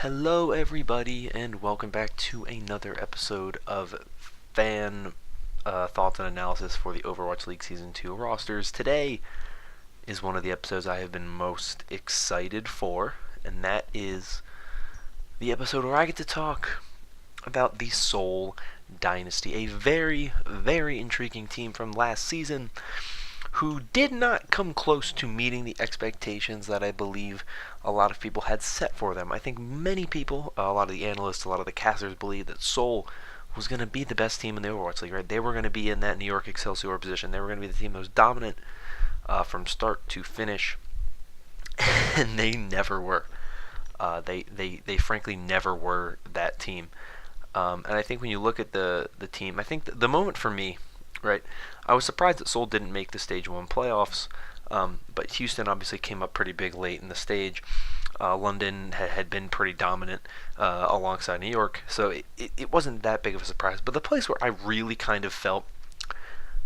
Hello, everybody, and welcome back to another episode of fan thoughts and analysis for the Overwatch League Season 2 rosters. Today is one of the episodes I have been most excited for, and that is the episode where I get to talk about the Seoul Dynasty, a very, very intriguing team from last season who did not come close to meeting the expectations that I believe a lot of people had set for them. I think many people, a lot of the analysts, a lot of the casters believed that Seoul was going to be the best team in the Overwatch League, right? They were going to be in that New York Excelsior position. They were going to be the team that was dominant from start to finish, and they never were. They frankly never were that team. And I think when you look at the team, I think the moment for me, right, I was surprised that Seoul didn't make the Stage 1 playoffs, but Houston obviously came up pretty big late in the stage. London had been pretty dominant alongside New York, so it wasn't that big of a surprise. But the place where I really kind of felt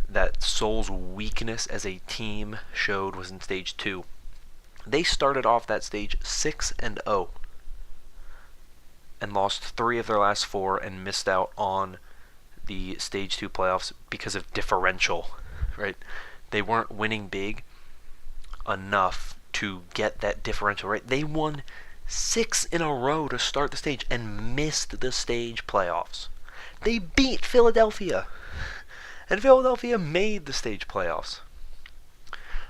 that Seoul's weakness as a team showed was in Stage 2. They started off that stage 6-0 and lost 3 of their last 4 and missed out on the Stage 2 playoffs because of differential, right? They weren't winning big enough to get that differential, right? They won 6 in a row to start the stage and missed the stage playoffs. They beat Philadelphia, and Philadelphia made the stage playoffs,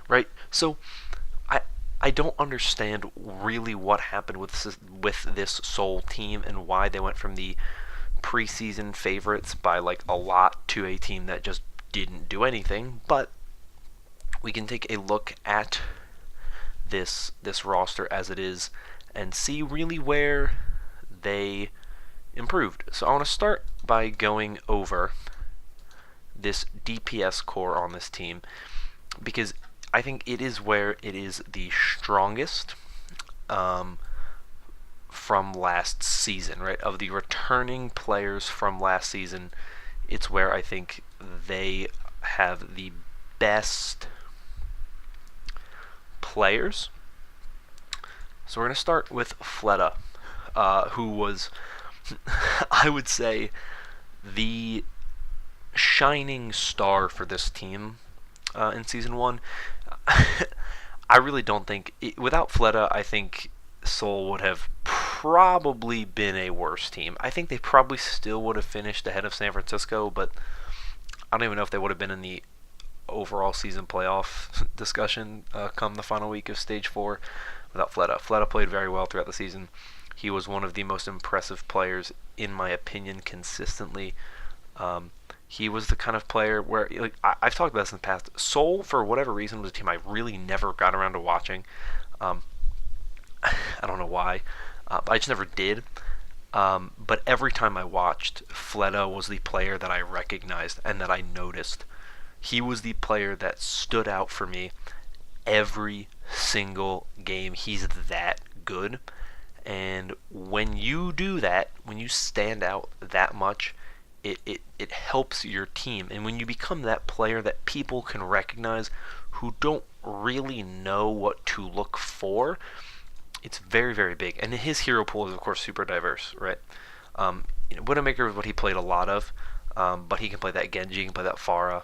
right? So I don't understand really what happened with this Seoul team and why they went from the preseason favorites by like a lot to a team that just didn't do anything. But we can take a look at this roster as it is and see really where they improved. So I want to start by going over this DPS core on this team because I think it is where it is the strongest from last season, right? Of the returning players from last season, it's where I think they have the best players. So we're going to start with Fleta, who was, I would say, the shining star for this team in Season 1. I really don't think, without Fleta, I think Seoul would have probably been a worse team. I think they probably still would have finished ahead of San Francisco, but I don't even know if they would have been in the overall season playoff discussion come the final week of Stage 4 without Fleta. Fleta played very well throughout the season. He was one of the most impressive players, in my opinion, consistently. He was the kind of player where, like, I've talked about this in the past. Seoul, for whatever reason, was a team I really never got around to watching. I don't know why. I just never did. But every time I watched, Fleta was the player that I recognized and that I noticed. He was the player that stood out for me every single game. He's that good. And when you do that, when you stand out that much, it helps your team. And when you become that player that people can recognize who don't really know what to look for, it's very, very big. And his hero pool is, of course, super diverse, right? Widowmaker is what he played a lot of, but he can play that Genji, he can play that Pharah.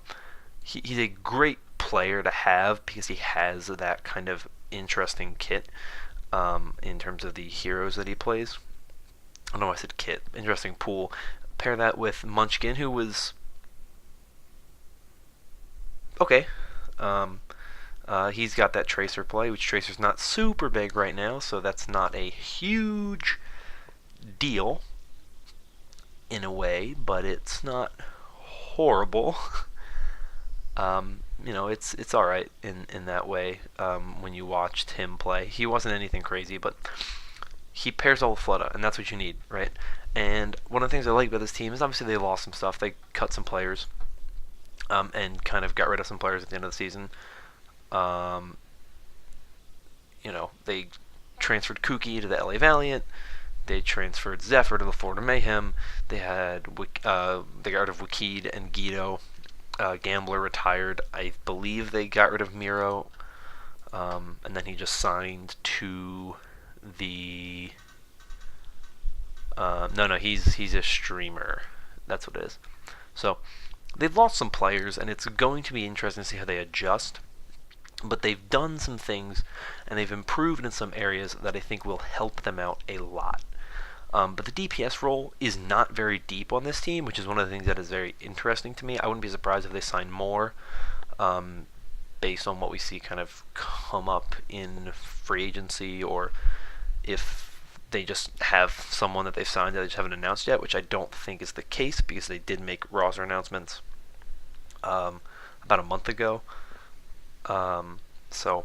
He's a great player to have because he has that kind of interesting kit in terms of the heroes that he plays. I don't know why I said kit. Interesting pool. Pair that with Munchkin, who was okay. He's got that Tracer play, which Tracer's not super big right now, so that's not a huge deal in a way, but it's not horrible. It's all right in that way. When you watched him play, he wasn't anything crazy, but he pairs well with Fleta, and that's what you need, right? And one of the things I like about this team is obviously they lost some stuff. They cut some players, and kind of got rid of some players at the end of the season. They transferred Kuki to the LA Valiant. They transferred Zephyr to the Florida Mayhem. They got rid of Wakid and Guido. Gambler retired. I believe they got rid of Miro, and then he just signed to the No, he's a streamer. That's what it is. So they've lost some players, and it's going to be interesting to see how they adjust. But they've done some things, and they've improved in some areas that I think will help them out a lot. But the DPS role is not very deep on this team, which is one of the things that is very interesting to me. I wouldn't be surprised if they sign more, based on what we see kind of come up in free agency, or if they just have someone that they've signed that they just haven't announced yet, which I don't think is the case because they did make roster announcements about a month ago. So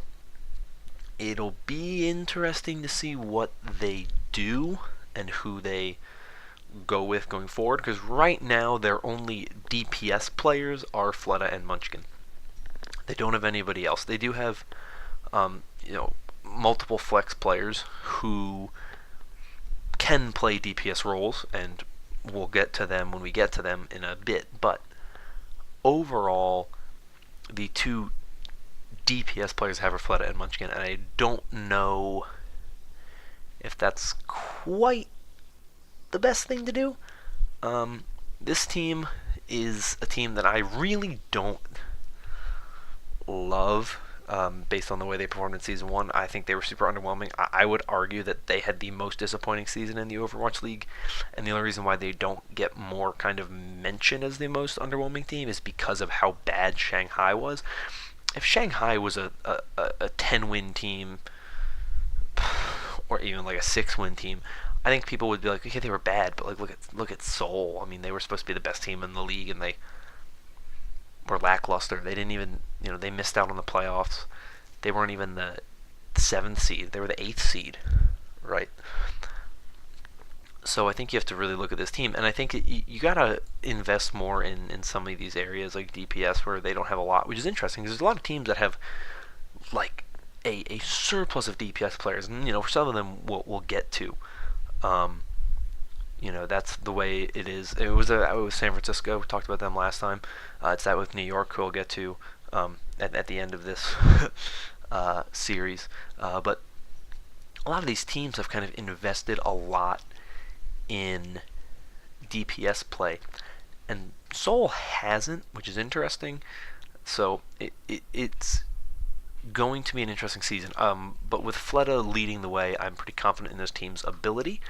it'll be interesting to see what they do and who they go with going forward, because right now their only DPS players are Fleta and Munchkin. They don't have anybody else. They do have multiple flex players who can play DPS roles, and we'll get to them when we get to them in a bit. But overall, the two DPS players have Fleta and Munchkin, and I don't know if that's quite the best thing to do. This team is a team that I really don't love, based on the way they performed in Season 1. I think they were super underwhelming. I would argue that they had the most disappointing season in the Overwatch League, and the only reason why they don't get more kind of mention as the most underwhelming team is because of how bad Shanghai was. If Shanghai was a 10-win team, or even like a 6-win team, I think people would be like, okay, they were bad, but like look at Seoul. I mean, they were supposed to be the best team in the league, and they were lackluster. They didn't even, they missed out on the playoffs. They weren't even the 7th seed. They were the 8th seed, right? So I think you have to really look at this team, and I think you gotta invest more in some of these areas like DPS where they don't have a lot, which is interesting because there's a lot of teams that have like a surplus of DPS players, and some of them we'll get to. That's the way it is. It was San Francisco. We talked about them last time. It's that with New York, who we'll get to at the end of this series. But a lot of these teams have kind of invested a lot in DPS play, and Seoul hasn't, which is interesting. So it's going to be an interesting season. But with Fleta leading the way, I'm pretty confident in this team's ability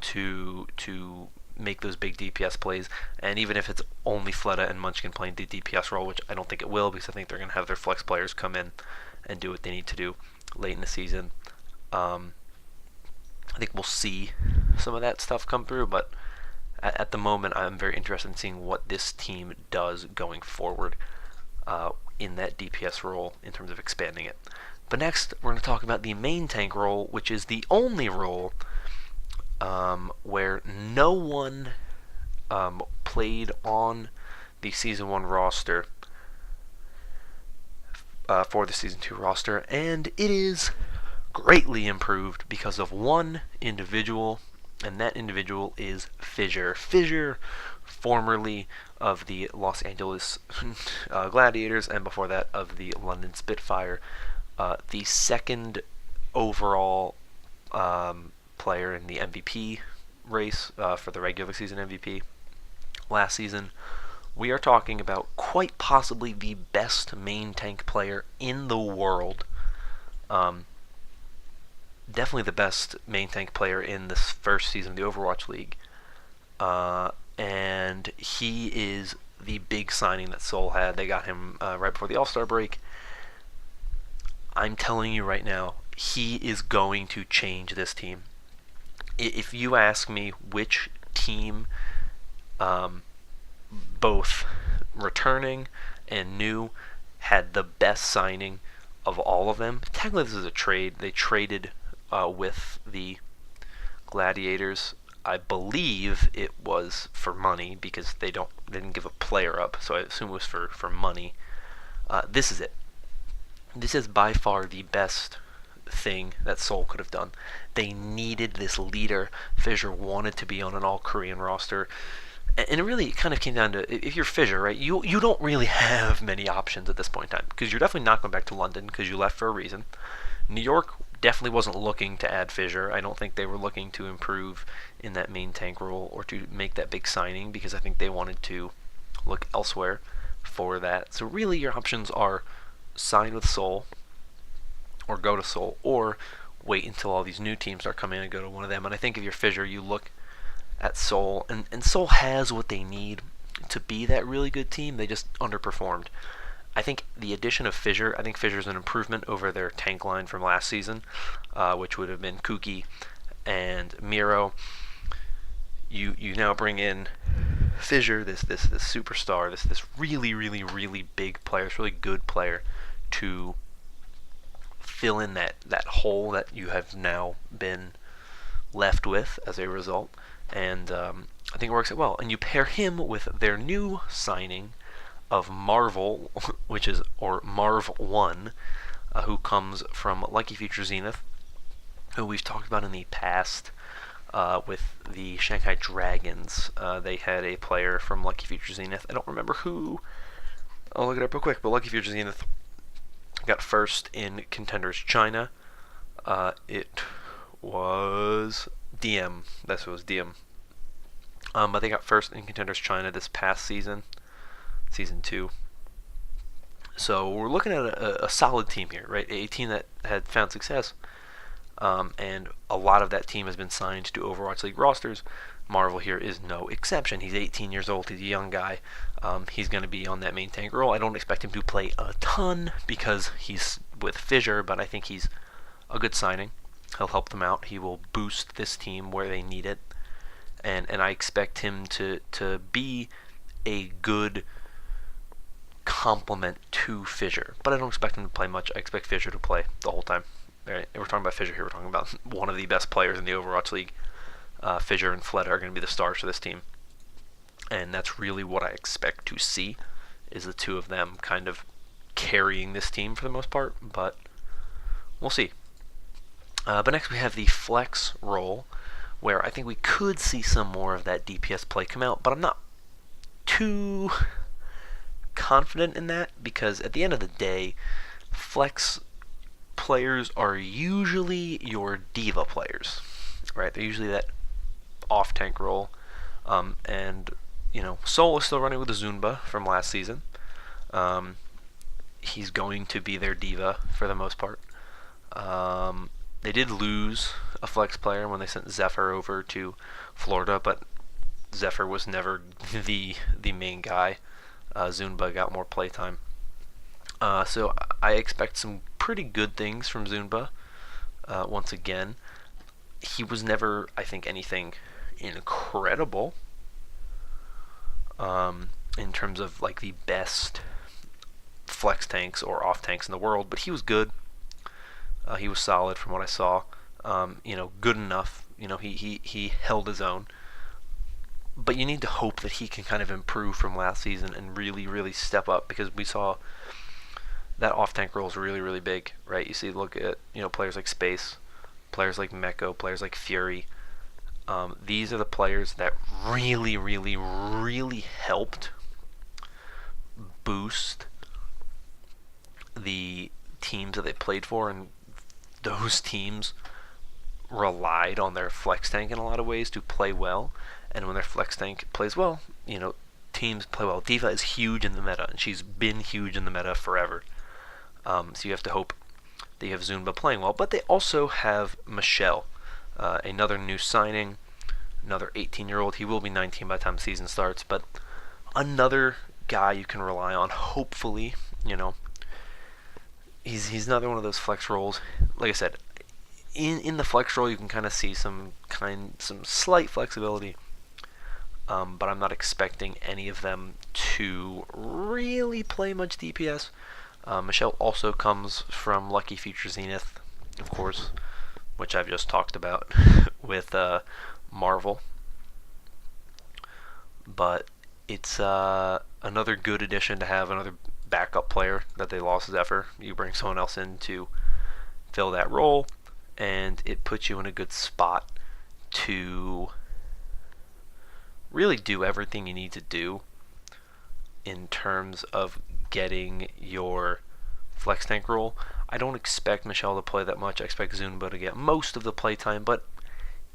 to make those big DPS plays. And even if it's only Fleta and Munchkin playing the DPS role, which I don't think it will, because I think they're going to have their flex players come in and do what they need to do late in the season. I think we'll see some of that stuff come through, but at the moment I'm very interested in seeing what this team does going forward in that DPS role in terms of expanding it. But next we're going to talk about the main tank role, which is the only role where no one played on the Season 1 roster for the Season 2 roster, and it is greatly improved because of one individual, and that individual is Fissure. Fissure, formerly of the Los Angeles Gladiators, and before that of the London Spitfire, the second overall player in the MVP race for the regular season MVP last season. We are talking about quite possibly the best main tank player in the world. Definitely the best main tank player in this first season of the Overwatch League. And he is the big signing that Seoul had. They got him right before the All-Star break. I'm telling you right now, he is going to change this team. If you ask me which team, both returning and new, had the best signing of all of them, technically this is a trade. They traded with the Gladiators. I believe it was for money because they didn't give a player up, so I assume it was for money. This is it. This is by far the best thing that Seoul could have done. They needed this leader. Fissure wanted to be on an all-Korean roster. And it really kind of came down to, if you're Fissure, right, you don't really have many options at this point in time, because you're definitely not going back to London because you left for a reason. New York definitely wasn't looking to add Fissure. I don't think they were looking to improve in that main tank role or to make that big signing, because I think they wanted to look elsewhere for that. So really your options are sign with Seoul or go to Seoul, or wait until all these new teams start coming in and go to one of them. And I think if you're Fissure, you look at Seoul, and Seoul has what they need to be that really good team. They just underperformed. I think the addition of Fissure, I think Fissure's an improvement over their tank line from last season, which would have been Kuki and Miro. You now bring in Fissure, this superstar, this really big player, this really good player, to fill in that hole that you have now been left with as a result. And I think it works out well. And you pair him with their new signing of Marvel, or Marv 1, who comes from Lucky Future Zenith, who we've talked about in the past with the Shanghai Dragons. They had a player from Lucky Future Zenith. I don't remember who. I'll look it up real quick. But Lucky Future Zenith got first in Contenders China. It was DM. That's what it was, DM. But they got first in Contenders China this past season, Season 2. So we're looking at a solid team here, right? A team that had found success. And a lot of that team has been signed to Overwatch League rosters. Marvel here is no exception. He's 18 years old. He's a young guy. He's going to be on that main tank role. I don't expect him to play a ton because he's with Fissure, but I think he's a good signing. He'll help them out. He will boost this team where they need it. And I expect him to be a good complement to Fissure. But I don't expect him to play much. I expect Fissure to play the whole time. Right? We're talking about Fissure here. We're talking about one of the best players in the Overwatch League. Fissure and Fleta are going to be the stars for this team. And that's really what I expect to see, is the two of them kind of carrying this team for the most part. But we'll see. But next we have the flex role, where I think we could see some more of that DPS play come out. But I'm not too confident in that, because at the end of the day, flex players are usually your diva players, right? They're usually that off-tank role. And, Seoul is still running with the Zunba from last season. He's going to be their diva for the most part. They did lose a flex player when they sent Zephyr over to Florida, but Zephyr was never the main guy. Zunba got more playtime. So I expect some pretty good things from Zunba. Once again, he was never, I think, anything incredible in terms of like the best flex tanks or off tanks in the world, but he was good. He was solid from what I saw. Good enough. He held his own. But you need to hope that he can kind of improve from last season and really step up, because we saw that off-tank role is really big, right? You see, look at players like Space, players like Meko, players like Fury. These are the players that really helped boost the teams that they played for, and those teams relied on their flex tank in a lot of ways to play well. And when their flex tank plays well, teams play well. D.Va is huge in the meta, and she's been huge in the meta forever. So you have to hope that you have Zunba playing well. But they also have Michelle, another new signing, another 18-year-old. He will be 19 by the time the season starts, but another guy you can rely on, hopefully. He's another one of those flex roles. Like I said, in the flex role you can kind of see some slight flexibility. But I'm not expecting any of them to really play much DPS. Michelle also comes from Lucky Future Zenith, of course, which I've just talked about with Marvel. But it's another good addition to have another backup player that they lost, Zephyr. You bring someone else in to fill that role, and it puts you in a good spot to really do everything you need to do in terms of getting your flex tank role. I don't expect Michelle to play that much. I expect Zunba to get most of the playtime, but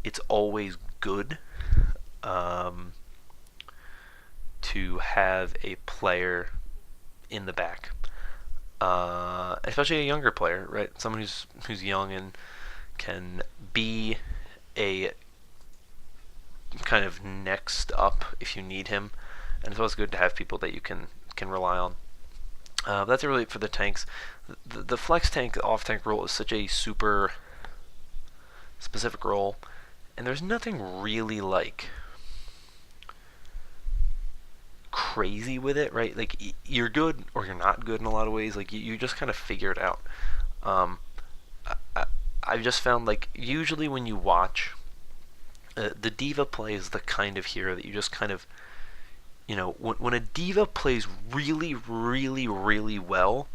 it's always good to have a player in the back, especially a younger player, right? Someone who's young and can be a kind of next up if you need him, and it's always good to have people that you can rely on. That's really it for the tanks. The flex tank off tank role is such a super specific role, and there's nothing really like crazy with it, right? Like you're good or you're not good in a lot of ways. Like you just kind of figure it out. I've just found like usually when you watch, the diva play is the kind of hero that you just kind of, when a diva plays really, really, really well,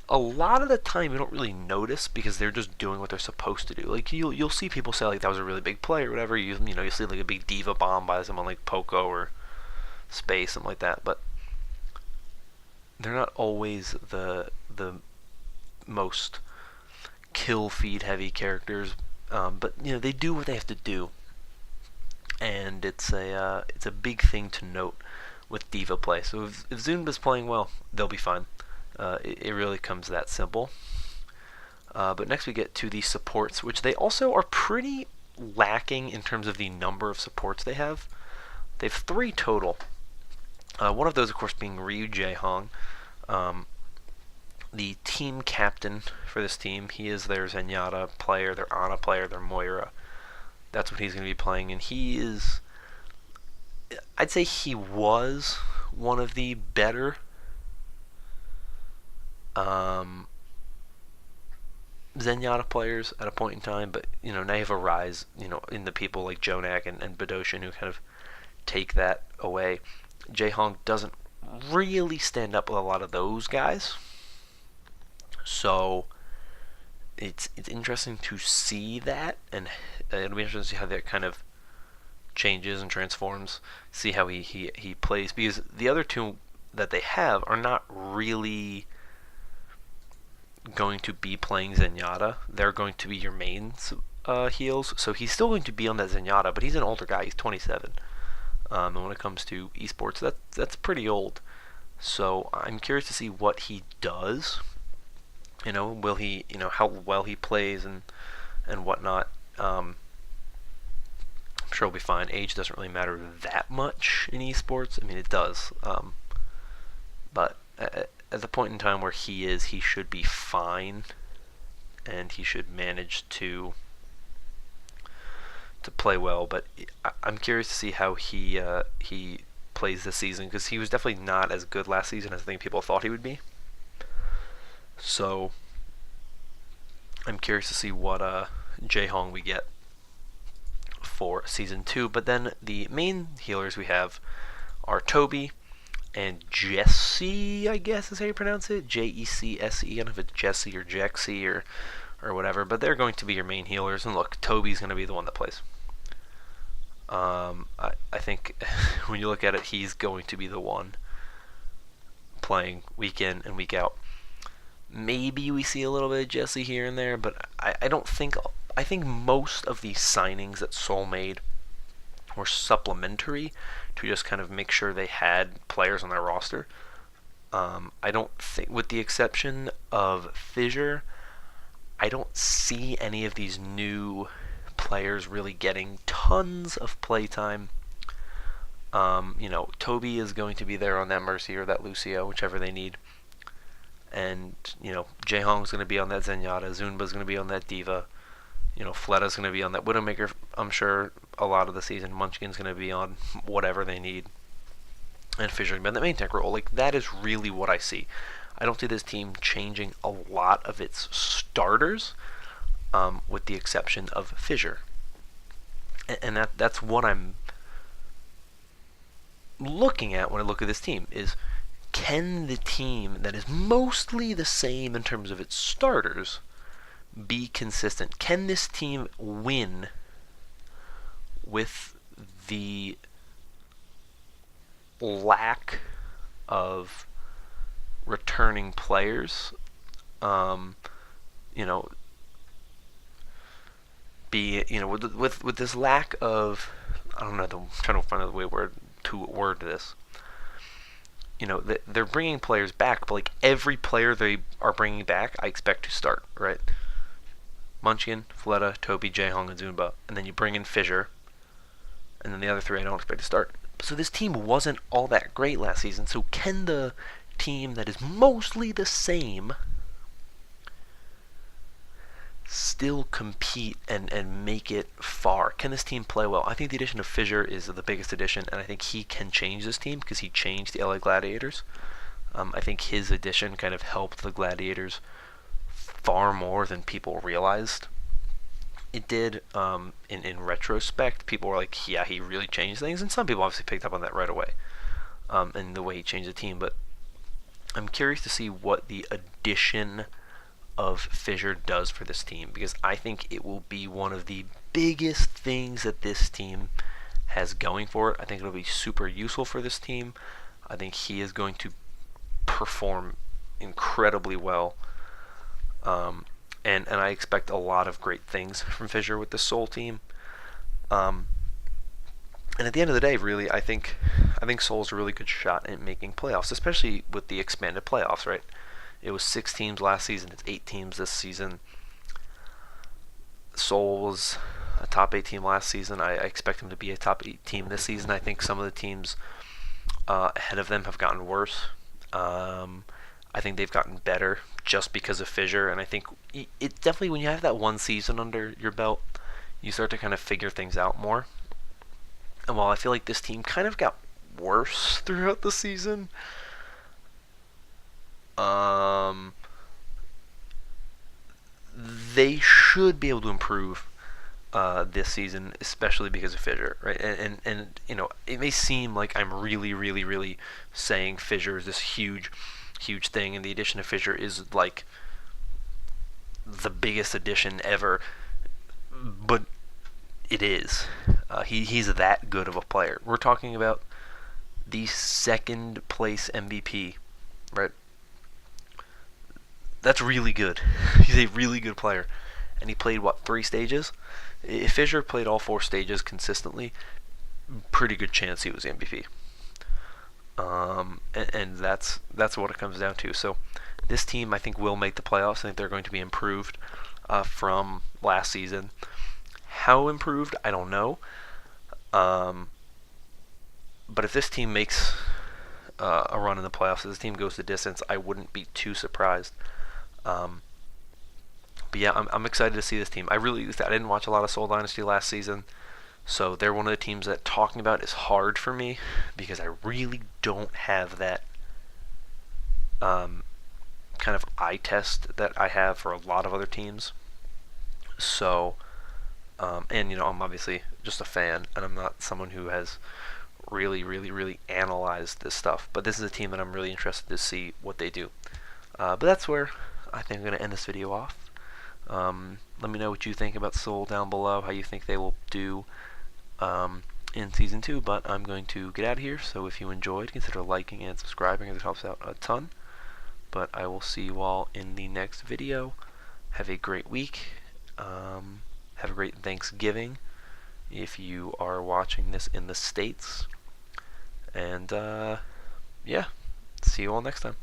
a lot of the time you don't really notice because they're just doing what they're supposed to do. Like you'll see people say like that was a really big play or whatever. You see like a big diva bomb by someone like Poco or Space, something like that, but they're not always the most kill feed heavy characters. But they do what they have to do, and it's a big thing to note with diva play. So if Zunba's playing well, they'll be fine. It really comes that simple. But next we get to the supports, which they also are pretty lacking in terms of the number of supports they have. They have 3 total. One of those, of course, being Ryu Jae-hong, the team captain for this team. He is their Zenyatta player, their Ana player, their Moira. That's what he's going to be playing, and he is, I'd say he was one of the better Zenyatta players at a point in time, but now you have a rise, in the people like Jonak and Badoshin who kind of take that away. Jae-hong doesn't really stand up with a lot of those guys, so it's interesting to see that, and it'll be interesting to see how that kind of changes and transforms. See how he plays, because the other 2 that they have are not really going to be playing Zenyatta. They're going to be your main heals, so he's still going to be on that Zenyatta, but he's an older guy. He's 27. And when it comes to esports, that's pretty old. So I'm curious to see what he does. Will he, how well he plays and whatnot. I'm sure he'll be fine. Age doesn't really matter that much in esports. I mean, it does. But at the point in time where he should be fine, and he should manage to play well. But I'm curious to see how he plays this season, because he was definitely not as good last season as I think people thought he would be. So I'm curious to see what Jae-hong we get for season 2. But then the main healers we have are Toby and Jesse, I guess is how you pronounce it. Jecse. I don't know if it's Jesse or Jexy or whatever, but they're going to be your main healers. And look, Toby's going to be the one that plays. I think when you look at it, he's going to be the one playing week in and week out. Maybe we see a little bit of Jesse here and there, but I don't think. I think most of the signings that Seoul made were supplementary to just kind of make sure they had players on their roster. I don't think, with the exception of Fissure, I don't see any of these new players really getting tons of playtime. Toby is going to be there on that Mercy or that Lucio, whichever they need. And, Jae-hong's going to be on that Zenyatta. Zunba's going to be on that Diva. Fletta's going to be on that Widowmaker, I'm sure, a lot of the season. Munchkin's going to be on whatever they need. And Fissure in the main tank role. Like, that is really what I see. I don't see this team changing a lot of its starters, with the exception of Fissure. And that's what I'm looking at when I look at this team, is can the team that is mostly the same in terms of its starters be consistent? Can this team win with the lack of returning players, um, you know, with this lack of, I don't know, I'm trying to find a way to word this. They're bringing players back, but like every player they are bringing back, I expect to start, right? Munchkin, Fleta, Toby, Jaehong, and Zunba, and then you bring in Fissure, and then the other three I don't expect to start. So this team wasn't all that great last season. So can the team that is mostly the same still compete and make it far? Can this team play well? I think the addition of Fissure is the biggest addition, and I think he can change this team because he changed the LA Gladiators. I think his addition kind of helped the Gladiators far more than people realized it did. In retrospect, people were like, yeah, he really changed things, and some people obviously picked up on that right away, and the way he changed the team. But I'm curious to see what the addition of Fissure does for this team, because I think it will be one of the biggest things that this team has going for it. I think it'll be super useful for this team. I think he is going to perform incredibly well, and I expect a lot of great things from Fissure with the Seoul team. And at the end of the day, really, I think Seoul's a really good shot at making playoffs, especially with the expanded playoffs, right? It was 6 teams last season. It's 8 teams this season. Seoul was a top 8 team last season. I expect them to be a top 8 team this season. I think some of the teams ahead of them have gotten worse. I think they've gotten better just because of Fissure, and I think it definitely, when you have that one season under your belt, you start to kind of figure things out more. And while I feel like this team kind of got worse throughout the season, they should be able to improve this season, especially because of Fissure, right? And it may seem like I'm really, really, really saying Fissure is this huge thing, and the addition of Fissure is like the biggest addition ever, but it is. He's that good of a player. We're talking about the second place MVP, right? That's really good. He's a really good player. And he played, 3 stages? If Fissure played all 4 stages consistently, pretty good chance he was MVP. And that's what it comes down to. So this team, I think, will make the playoffs. I think they're going to be improved from last season. How improved, I don't know. But if this team makes a run in the playoffs, if this team goes the distance, I wouldn't be too surprised. But yeah, I'm excited to see this team. I didn't watch a lot of Seoul Dynasty last season, so they're one of the teams that talking about is hard for me because I really don't have that kind of eye test that I have for a lot of other teams. So, and I'm obviously just a fan, and I'm not someone who has really, really, really analyzed this stuff. But this is a team that I'm really interested to see what they do. But that's where I think I'm going to end this video off. Let me know what you think about Seoul down below, how you think they will do in Season 2, but I'm going to get out of here, so if you enjoyed, consider liking and subscribing, as it helps out a ton. But I will see you all in the next video. Have a great week. Have a great Thanksgiving if you are watching this in the States. And, yeah, see you all next time.